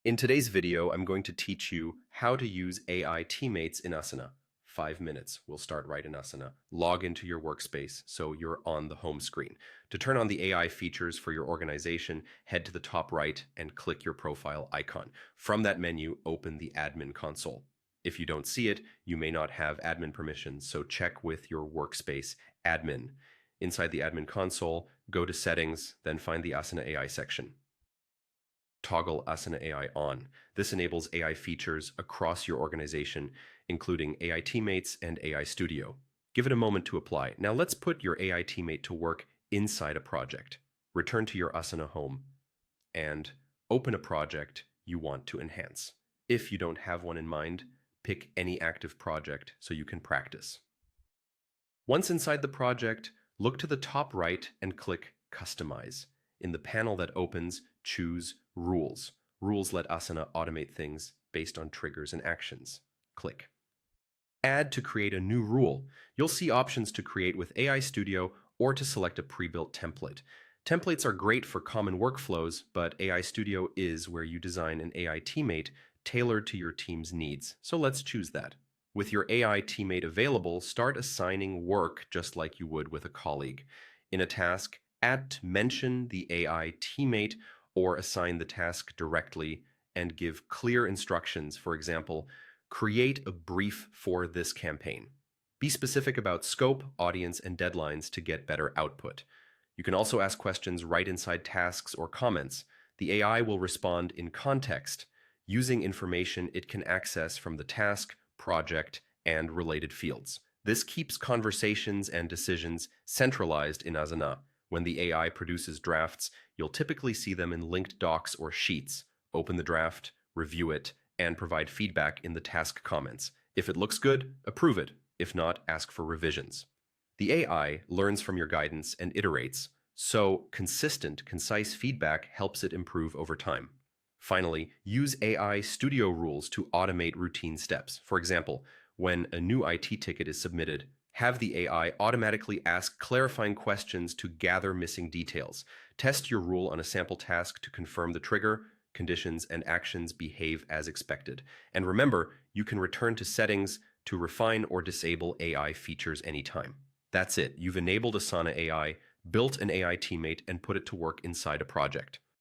In today's video, I'm going to teach you how to use AI teammates in Asana. 5 minutes. We'll start right in Asana. Log into your workspace so you're on the home screen. To turn on the AI features for your organization, head to the top right and click your profile icon. From that menu, open the admin console. If you don't see it, you may not have admin permissions, so check with your workspace admin. Inside the admin console, go to Settings, then find the Asana AI section. Toggle Asana AI on. This enables AI features across your organization, including AI Teammates and AI Studio. Give it a moment to apply. Now let's put your AI teammate to work inside a project. Return to your Asana home and open a project you want to enhance. If you don't have one in mind, pick any active project so you can practice. Once inside the project, look to the top right and click Customize. In the panel that opens, choose Rules. Rules let Asana automate things based on triggers and actions. Click. Add to create a new rule. You'll see options to create with AI Studio or to select a pre-built template. Templates are great for common workflows, but AI Studio is where you design an AI teammate tailored to your team's needs. So let's choose that. With your AI teammate available, start assigning work just like you would with a colleague. In a task, add to mention the AI teammate or assign the task directly and give clear instructions. For example, create a brief for this campaign. Be specific about scope, audience, and deadlines to get better output. You can also ask questions right inside tasks or comments. The AI will respond in context, using information it can access from the task, project, and related fields. This keeps conversations and decisions centralized in Asana. When the AI produces drafts, you'll typically see them in linked docs or sheets. Open the draft, review it, and provide feedback in the task comments. If it looks good, approve it. If not, ask for revisions. The AI learns from your guidance and iterates, so consistent, concise feedback helps it improve over time. Finally, use AI Studio rules to automate routine steps. For example, when a new IT ticket is submitted, have the AI automatically ask clarifying questions to gather missing details. Test your rule on a sample task to confirm the trigger, conditions, and actions behave as expected. And remember, you can return to settings to refine or disable AI features anytime. That's it. You've enabled Asana AI, built an AI teammate, and put it to work inside a project.